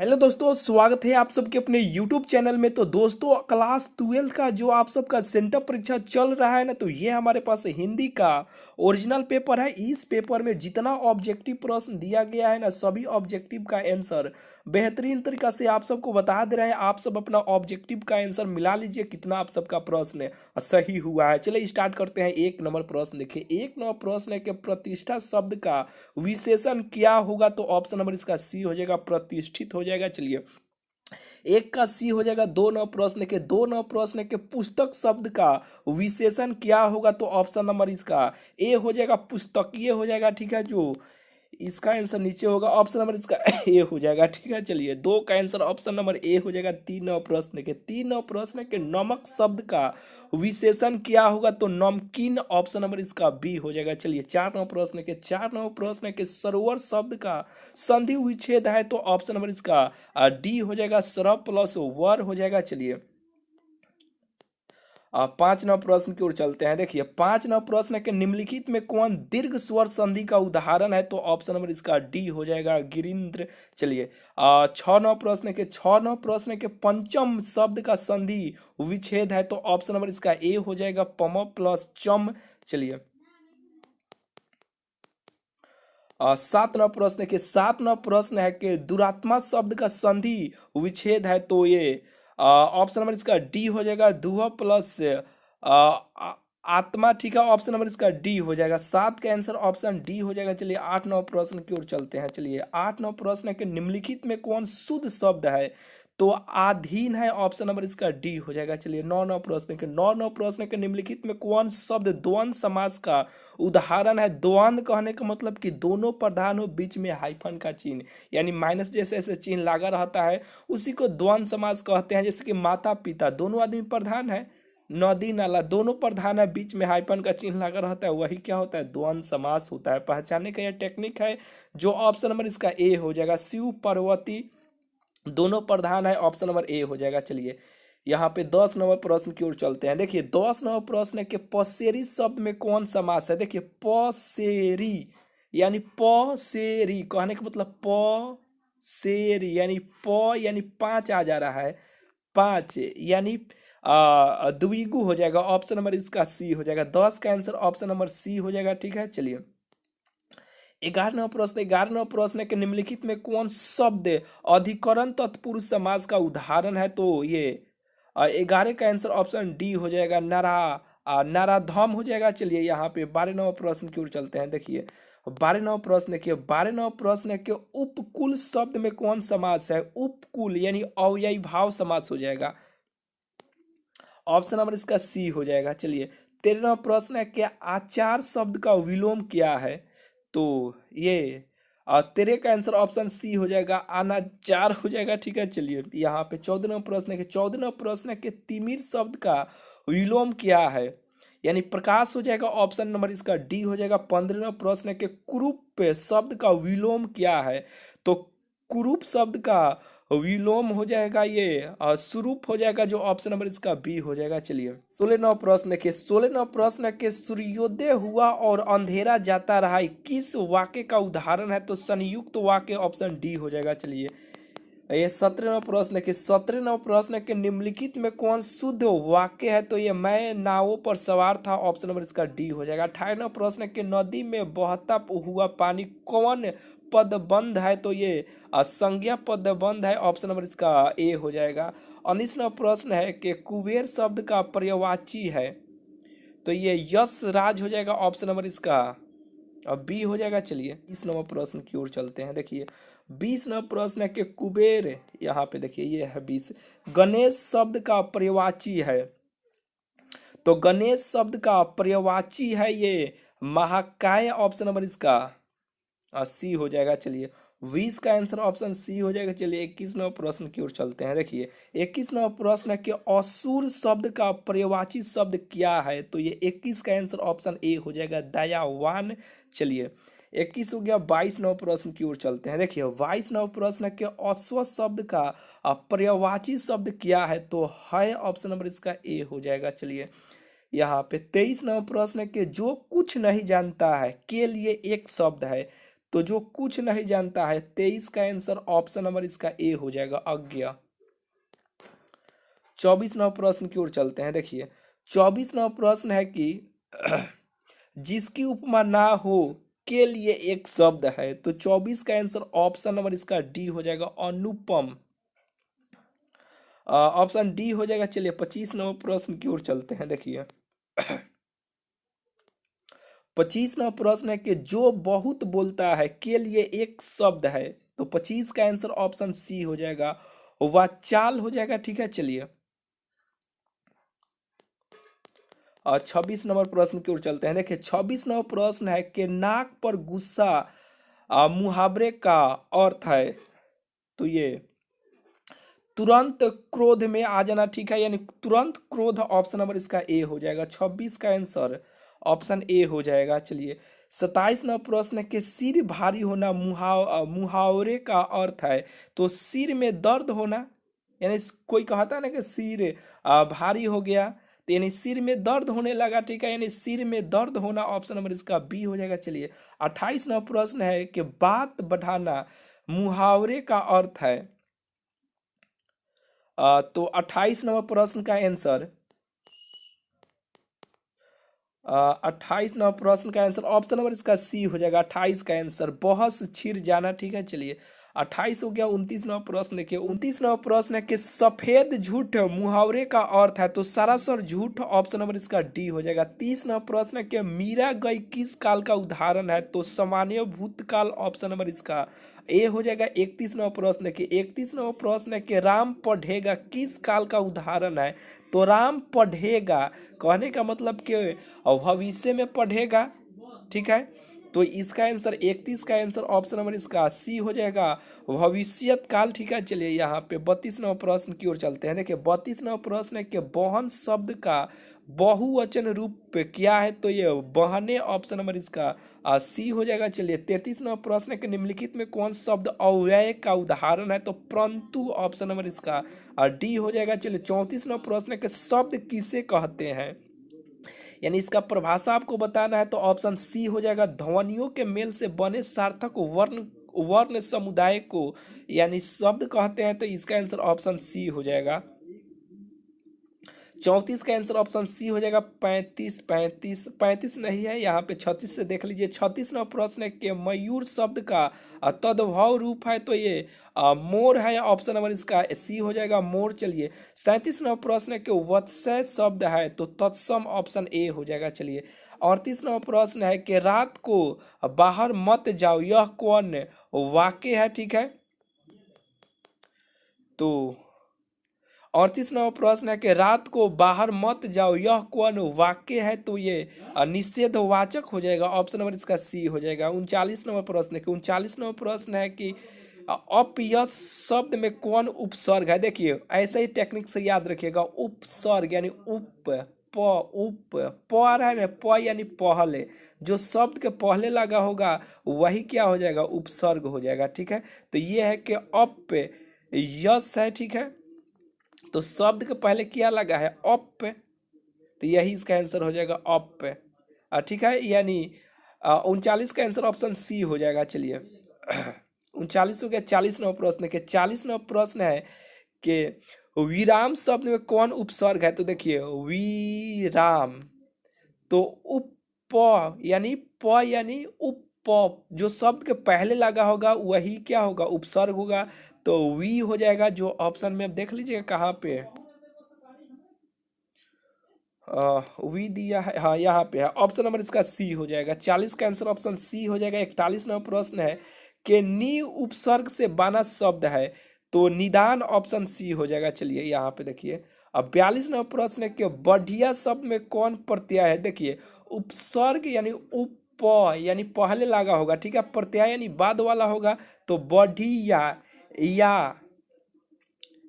Hello दोस्तों, स्वागत है आप सबके अपने यूट्यूब चैनल में। तो दोस्तों, क्लास 12 का जो आप सबका सेंटर परीक्षा चल रहा है ना, तो ये हमारे पास हिंदी का ओरिजिनल पेपर है। इस पेपर में जितना ऑब्जेक्टिव प्रश्न दिया गया है ना, सभी ऑब्जेक्टिव का आंसर बेहतरीन तरीका से आप सबको बता दे रहे हैं। आप सब अपना ऑब्जेक्टिव का आंसर मिला लीजिए, कितना आप सबका प्रश्न सही हुआ है। चलिए स्टार्ट करते हैं। एक नंबर प्रश्न देखिए, एक नंबर प्रश्न है कि प्रतिष्ठा शब्द का विशेषण क्या होगा। तो ऑप्शन नंबर इसका सी हो जाएगा, प्रतिष्ठित हो जाएगा। चलिए, एक का सी हो जाएगा। दो नंबर प्रश्न के पुस्तक शब्द का विशेषण क्या होगा। तो ऑप्शन नंबर इसका ए हो जाएगा, पुस्तकीय हो जाएगा। ठीक है, जो इसका आंसर नीचे होगा ऑप्शन नंबर इसका ए हो जाएगा। ठीक है, चलिए, दो का आंसर ऑप्शन नंबर ए हो जाएगा। तीन नंबर प्रश्न के नमक शब्द का विशेषण क्या होगा। तो नमकीन, ऑप्शन नंबर इसका बी हो जाएगा। चलिए, चार नंबर प्रश्न के सरोवर शब्द का संधि विच्छेद है। तो ऑप्शन नंबर इसका डी हो जाएगा, सर प्लस वर हो जाएगा। चलिए, पांच नंबर प्रश्न की ओर चलते हैं। देखिए, पांच नंबर प्रश्न के निम्नलिखित में कौन दीर्घ स्वर संधि का उदाहरण है। तो ऑप्शन नंबर इसका डी हो जाएगा, गिरिंद्र। चलिए, छह नंबर प्रश्न के पंचम शब्द का संधि विच्छेद है। तो ऑप्शन नंबर इसका ए हो जाएगा, पम प्लस चम। चलिए, सात नंबर प्रश्न है कि दुरात्मा शब्द का संधि विच्छेद है। तो ये ऑप्शन नंबर इसका डी हो जाएगा, दुह प्लस आत्मा। ठीक है, ऑप्शन नंबर इसका डी हो जाएगा। सात का आंसर ऑप्शन डी हो जाएगा। चलिए, आठ नंबर प्रश्न की ओर चलते हैं। चलिए, आठ नंबर प्रश्न के निम्नलिखित में कौन शुद्ध शब्द है। तो आधीन है, ऑप्शन नंबर इसका डी हो जाएगा। चलिए, नौ नंबर प्रश्न के निम्नलिखित में कौन शब्द द्वंद्व समास का उदाहरण है। द्वंद्व कहने का मतलब कि दोनों प्रधान हो, बीच में हाइफन का चिन्ह यानी माइनस जैसे ऐसे चिन्ह लगा रहता है, उसी को द्वंद्व समास कहते हैं। जैसे कि माता पिता दोनों आदमी प्रधान है, नदी नाला दोनों प्रधान है, बीच में हाइफन का चिन्ह लगा रहता है, वही क्या होता है, द्वंद्व समास होता है। पहचानने का यह टेक्निक है, जो ऑप्शन नंबर इसका ए हो जाएगा। शिव पार्वती दोनों प्रधान है, ऑप्शन नंबर ए हो जाएगा। चलिए, यहाँ पे 10 नंबर प्रश्न की ओर चलते हैं। देखिए, 10 नंबर प्रश्न के पसेरी शब्द में कौन समास है। देखिए, पसेरी यानी पसेरी कहने का मतलब पसेरी यानी यानी पांच आ जा रहा है, पांच यानी द्विगु हो जाएगा। ऑप्शन नंबर इसका सी हो जाएगा। 10 का आंसर ऑप्शन नंबर सी हो जाएगा। ठीक है, चलिए, 11 नंबर प्रश्न के निम्नलिखित में कौन शब्द अधिकरण तत्पुरुष समास का उदाहरण है। तो ये 11 का आंसर ऑप्शन डी हो जाएगा, नाराधम हो जाएगा। चलिए, यहाँ पे 12 नंबर प्रश्न की ओर चलते हैं। देखिए, 12 नंबर प्रश्न के उपकुल शब्द में कौन समास है। उपकुल यानी अव्ययी भाव समास हो जाएगा, ऑप्शन नंबर इसका सी हो जाएगा। चलिए, 13वां प्रश्न है कि आचार शब्द का विलोम क्या है। तो ये 13 का आंसर ऑप्शन सी हो जाएगा, अनाचार हो जाएगा। ठीक है, चलिए, यहाँ पे 14वां प्रश्न है कि तिमिर शब्द का विलोम क्या है, यानी प्रकाश हो जाएगा। ऑप्शन नंबर इसका डी हो जाएगा। 15वां प्रश्न है कि कुरूप शब्द का विलोम क्या है। तो कुरूप शब्द का विलोम हो जाएगा ये स्वरूप हो जाएगा, जो ऑप्शन नंबर इसका बी हो जाएगा। चलिए, 16 नंबर प्रश्न के सूर्योदय हुआ और अंधेरा जाता रहा किस वाक्य का उदाहरण है। तो संयुक्त वाक्य, ऑप्शन डी हो जाएगा। चलिए, ये 17 नंबर प्रश्न के निम्नलिखित में कौन शुद्ध वाक्य है। तो ये मैं नावों पर सवार था, ऑप्शन नंबर इसका डी हो जाएगा। 18 नंबर प्रश्न के नदी में बहता हुआ पानी कौन पदबंध है। तो ये संज्ञा पदबंध है, ऑप्शन नंबर इसका ए हो जाएगा। 19वां प्रश्न है कि कुबेर शब्द का पर्यायवाची है। तो ये यश राज हो जाएगा, ऑप्शन नंबर इसका बी हो जाएगा। चलिए, 20 नंबर प्रश्न की ओर चलते हैं। देखिए, 20 नंबर प्रश्न है कि कुबेर, यहाँ पे देखिए ये है 20, गणेश शब्द का पर्यायवाची है। तो गणेश शब्द का पर्यायवाची है ये महाकाय, ऑप्शन नंबर इसका सी हो जाएगा। चलिए, 20 का आंसर ऑप्शन सी हो जाएगा। चलिए, 21 नंबर प्रश्न की ओर चलते हैं। देखिए, 21 नंबर प्रश्न है कि असुर शब्द का पर्यायवाची शब्द क्या है। तो ये 21 का आंसर ऑप्शन ए हो जाएगा, दयावान। चलिए, 21 हो गया। 22 नंबर प्रश्न की ओर चलते हैं। देखिए, 22 नंबर प्रश्न है कि अश्व शब्द का पर्यायवाची शब्द क्या है। तो है, ऑप्शन नंबर इसका ए हो जाएगा। चलिए, यहाँ पे 23 नंबर प्रश्न है कि जो कुछ नहीं जानता है के लिए एक शब्द है। तो जो कुछ नहीं जानता है, 23 का आंसर ऑप्शन नंबर इसका ए हो जाएगा, अज्ञ। 24वां प्रश्न की ओर चलते हैं। देखिए 24वां प्रश्न है कि जिसकी उपमा ना हो के लिए एक शब्द है, तो 24 का आंसर ऑप्शन नंबर इसका डी हो जाएगा, अनुपम। ऑप्शन डी हो जाएगा। चलिए 25वां प्रश्न की ओर चलते हैं। देखिए 25वां प्रश्न है कि जो बहुत बोलता है के लिए एक शब्द है, तो 25 का आंसर ऑप्शन सी हो जाएगा, वाचाल हो जाएगा। ठीक है, चलिए 26 नंबर प्रश्न की ओर चलते हैं। देखिए 26वां प्रश्न है कि नाक पर गुस्सा मुहावरे का अर्थ है, तो ये तुरंत क्रोध में आ जाना। ठीक है, यानी तुरंत क्रोध, ऑप्शन नंबर इसका ए हो जाएगा। 26 का आंसर ऑप्शन ए हो जाएगा। चलिए 27वां प्रश्न है कि सिर भारी होना मुहावरे का अर्थ है, तो सिर में दर्द होना, यानी कोई कहता है ना कि सिर भारी हो गया, तो यानी सिर में दर्द होने लगा। ठीक है, यानी सिर में दर्द होना, ऑप्शन नंबर इसका बी हो जाएगा। चलिए 28वां प्रश्न है कि बात बढ़ाना मुहावरे का अर्थ है, तो 28 नंबर प्रश्न का आंसर 28 नंबर प्रश्न का आंसर ऑप्शन नंबर इसका सी हो जाएगा। 28 का आंसर बहस छिड़ जाना। ठीक है, चलिए 28 हो गया। 29 नंबर प्रश्न देखिए, 29 नंबर प्रश्न है कि सफेद झूठ मुहावरे का अर्थ है, तो सरासर झूठ, ऑप्शन नंबर इसका डी हो जाएगा। 30 नंबर प्रश्न है कि मीरा गई किस काल का उदाहरण है, तो सामान्य भूतकाल, ऑप्शन नंबर इसका ए हो जाएगा। 31 नंबर प्रश्न है कि 31 नंबर प्रश्न है कि राम पढ़ेगा किस काल का उदाहरण है, तो राम पढ़ेगा कहने का मतलब कि भविष्य में पढ़ेगा। ठीक है, तो इसका आंसर 31 का आंसर ऑप्शन नंबर इसका सी हो जाएगा, भविष्यत काल। ठीक है, चलिए यहाँ पे 32 नंबर प्रश्न की ओर चलते हैं। देखिए 32 नंबर प्रश्न है कि बहन शब्द का बहुवचन रूप क्या है, तो ये बहने, ऑप्शन नंबर इसका सी हो जाएगा। चलिए 33 नंबर प्रश्न है कि निम्नलिखित में कौन शब्द अव्यय का उदाहरण है, तो परंतु, ऑप्शन नंबर इसका डी हो जाएगा। चलिए 34 नंबर प्रश्न है कि शब्द किसे कहते हैं, यानी इसका परिभाषा आपको बताना है, तो ऑप्शन सी हो जाएगा, ध्वनियों के मेल से बने सार्थक वर्ण वर्ण समुदाय को यानी शब्द कहते हैं, तो इसका आंसर ऑप्शन सी हो जाएगा। 34 का आंसर ऑप्शन सी हो जाएगा। 35 नहीं है यहाँ पे, 36 से देख लीजिए। 36वां प्रश्न है कि मयूर शब्द का तद्भव रूप है, तो ये मोर है, ऑप्शन नंबर इसका सी हो जाएगा, मोर। चलिए 37वां प्रश्न है कि वत्सय शब्द है, तो तत्सम, ऑप्शन ए हो जाएगा। चलिए 38वां प्रश्न है कि रात को बाहर मत जाओ, यह कौन वाक्य है। ठीक है, तो 38वां प्रश्न है कि रात को बाहर मत जाओ, यह कौन वाक्य है, तो ये निषेधवाचक हो जाएगा, ऑप्शन नंबर इसका सी हो जाएगा। 39 नंबर प्रश्न है कि 39 नंबर प्रश्न है कि अपयश शब्द में कौन उपसर्ग है। देखिए ऐसे ही टेक्निक से याद रखिएगा, उपसर्ग यानी प रहा है ना, प यानी पहले, जो शब्द के पहले लगा होगा वही क्या हो जाएगा, उपसर्ग हो जाएगा। ठीक है, तो ये है कि यश है। ठीक है, तो शब्द के पहले क्या लगा है, अप, तो यही इसका आंसर हो जाएगा, अप। ठीक है, यानी 39 का आंसर ऑप्शन सी हो जाएगा। चलिए 39 हो गया। 40 नंबर प्रश्न के 40 नंबर प्रश्न है कि विराम शब्द में कौन उपसर्ग है, तो देखिए विराम, तो यानी प यानी उप, जो शब्द के पहले लगा होगा वही क्या होगा, उपसर्ग होगा, तो वी हो जाएगा, जो ऑप्शन में आप देख लीजिएगा कहाँ पे वी दिया है, हाँ यहाँ पे है, ऑप्शन नंबर इसका सी हो जाएगा। 40 का आंसर ऑप्शन सी हो जाएगा। 41 नंबर प्रश्न है कि नी उपसर्ग से बना शब्द है, तो निदान, ऑप्शन सी हो जाएगा। चलिए यहाँ पे देखिए अब 42 नंबर प्रश्न है कि बढ़िया शब्द में कौन प्रत्यय है। देखिए उपसर्ग यानी उप यानी पहले लगा होगा, ठीक है, प्रत्यय यानी बाद वाला होगा, तो बढ़िया या,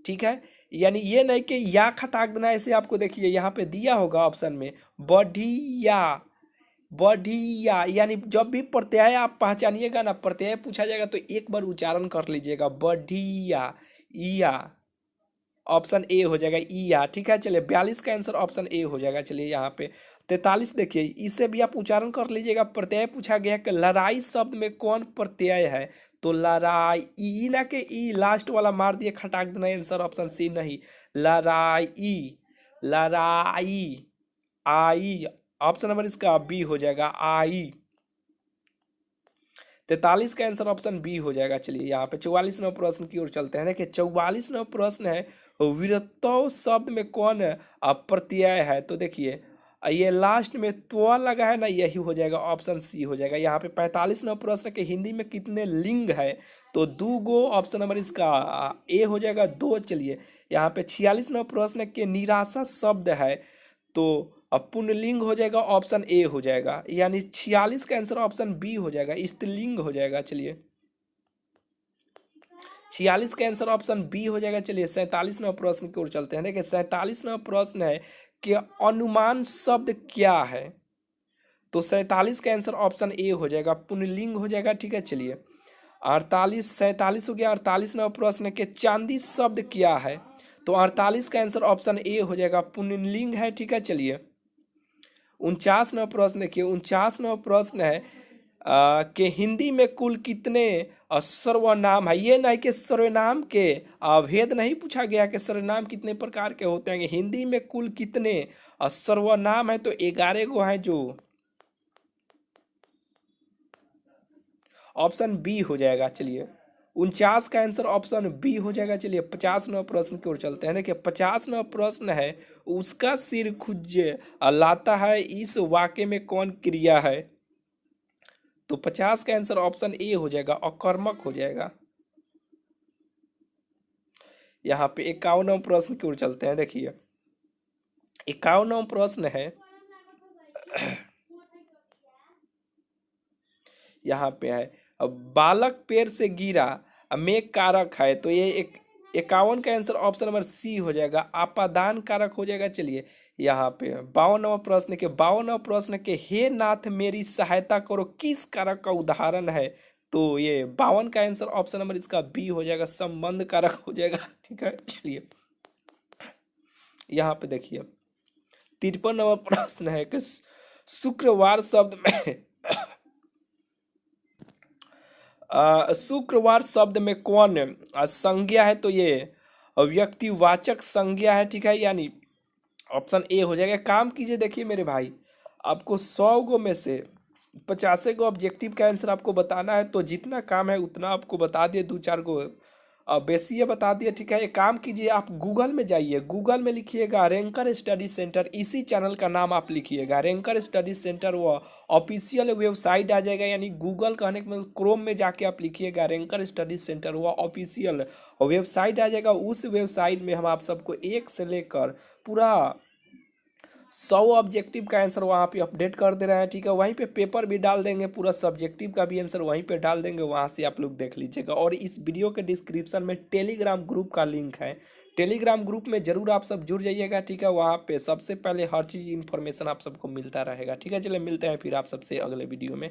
ठीक है, यानी ये नहीं कि या खटाक देना, ऐसे आपको देखिए यहाँ पे दिया होगा ऑप्शन में बढ़िया, बढ़िया, यानी जब भी प्रत्यय आप पहचानिएगा ना, प्रत्यय पूछा जाएगा तो एक बार उच्चारण कर लीजिएगा, बढ़िया, या, ऑप्शन ए हो जाएगा, ईया। ठीक है, चलिए 42 का आंसर ऑप्शन ए हो जाएगा। चलिए यहाँ पे 43 देखिए, इसे भी आप उच्चारण कर लीजिएगा। प्रत्यय पूछा गया कि लड़ाई शब्द में कौन प्रत्यय है, तो लड़ाई, ई ना के ई लास्ट वाला मार दिए, खटाक देना आंसर ऑप्शन सी नहीं, लड़ाई, लड़ाई, आई, ऑप्शन नंबर इसका बी हो जाएगा, आई। 43 का आंसर ऑप्शन बी हो जाएगा। चलिए यहाँ पे 44वें प्रश्न की ओर चलते हैं। देखिए 44वां प्रश्न है, वीरत्व शब्द में कौन प्रत्यय है, तो देखिए ये लास्ट में त्व लगा है ना, यही हो जाएगा, ऑप्शन सी हो जाएगा। यहाँ पे 45वां प्रश्न के हिंदी में कितने लिंग है, तो 2 गो, ऑप्शन नंबर इसका ए हो जाएगा, 2। चलिए यहाँ पे 46वां प्रश्न के निराशा शब्द है, तो अब पुल्लिंग हो जाएगा, ऑप्शन ए हो जाएगा, यानी 46 का आंसर ऑप्शन बी हो जाएगा, स्त्रीलिंग हो जाएगा। चलिए 46 का आंसर ऑप्शन बी हो जाएगा। चलिए 47वां प्रश्न की ओर चलते हैं। देखिए 47वां प्रश्न है कि अनुमान शब्द क्या है, तो 47 का आंसर ऑप्शन ए हो जाएगा, पुल्लिंग हो जाएगा। ठीक है, चलिए 47 हो गया। 48वां प्रश्न के चांदी शब्द क्या है, तो 48 का आंसर ऑप्शन ए हो जाएगा, पुल्लिंग है। ठीक है, चलिए 49वां प्रश्न देखिए, 49वां प्रश्न है कि हिंदी में कुल कितने सर्वनाम है। ये नहीं कि सर्वनाम के भेद नहीं पूछा गया कि सर्वनाम कितने प्रकार के होते हैं, हिंदी में कुल कितने सर्वनाम है, तो 11 गो है, जो ऑप्शन बी हो जाएगा। चलिए 49 का आंसर ऑप्शन बी हो जाएगा। चलिए 50वां प्रश्न की ओर चलते हैं। देखिए 50वां प्रश्न है, उसका सिर खुज लाता है, इस वाक्य में कौन क्रिया है, तो 50 का आंसर ऑप्शन ए हो जाएगा, अकर्मक हो जाएगा। यहाँ पे 51वां प्रश्न की ओर चलते हैं। देखिए 51वां प्रश्न है, यहाँ पे है, बालक पेड़ से गिरा में कारक है, तो ये 51 का आंसर ऑप्शन नंबर सी हो जाएगा, आपादान कारक हो जाएगा। चलिए यहाँ पे 52वां प्रश्न के 52वां प्रश्न के हे नाथ मेरी सहायता करो किस कारक का उदाहरण है, तो ये 52 का आंसर ऑप्शन नंबर इसका बी हो जाएगा, संबंध कारक हो जाएगा। ठीक है, चलिए यहाँ पे देखिए 53वां प्रश्न है कि शुक्रवार शब्द में शुक्रवार शब्द में कौन संज्ञा है, तो ये व्यक्तिवाचक संज्ञा है। ठीक है, यानी ऑप्शन ए हो जाएगा। काम कीजिए, देखिए मेरे भाई, आपको 100 गो में से 50 गो ऑब्जेक्टिव का आंसर आपको बताना है, तो जितना काम है उतना आपको बता दिए, 2-4 गो बेसी ये बता दिए। ठीक है, एक काम कीजिए, आप गूगल में जाइए, गूगल में लिखिएगा रैंकर स्टडी सेंटर, इसी चैनल का नाम आप लिखिएगा रैंकर स्टडी सेंटर, वो ऑफिशियल वेबसाइट आ जाएगा, यानी गूगल कहने के मतलब क्रोम में जाके आप लिखिएगा रैंकर स्टडी सेंटर, वो ऑफिशियल वेबसाइट आ जाएगा। उस वेबसाइट में हम आप सबको 1 से लेकर पूरा 100 ऑब्जेक्टिव का आंसर वहाँ पे अपडेट कर दे रहे हैं। ठीक है, वहीं पे पेपर भी डाल देंगे, पूरा सब्जेक्टिव का भी आंसर वहीं पे डाल देंगे, वहाँ से आप लोग देख लीजिएगा। और इस वीडियो के डिस्क्रिप्शन में टेलीग्राम ग्रुप का लिंक है, टेलीग्राम ग्रुप में जरूर आप सब जुड़ जाइएगा। ठीक है, वहाँ पे सबसे पहले हर चीज़ इन्फॉर्मेशन आप सबको मिलता रहेगा। ठीक है, चलिए मिलते हैं फिर आप सबसे अगले वीडियो में।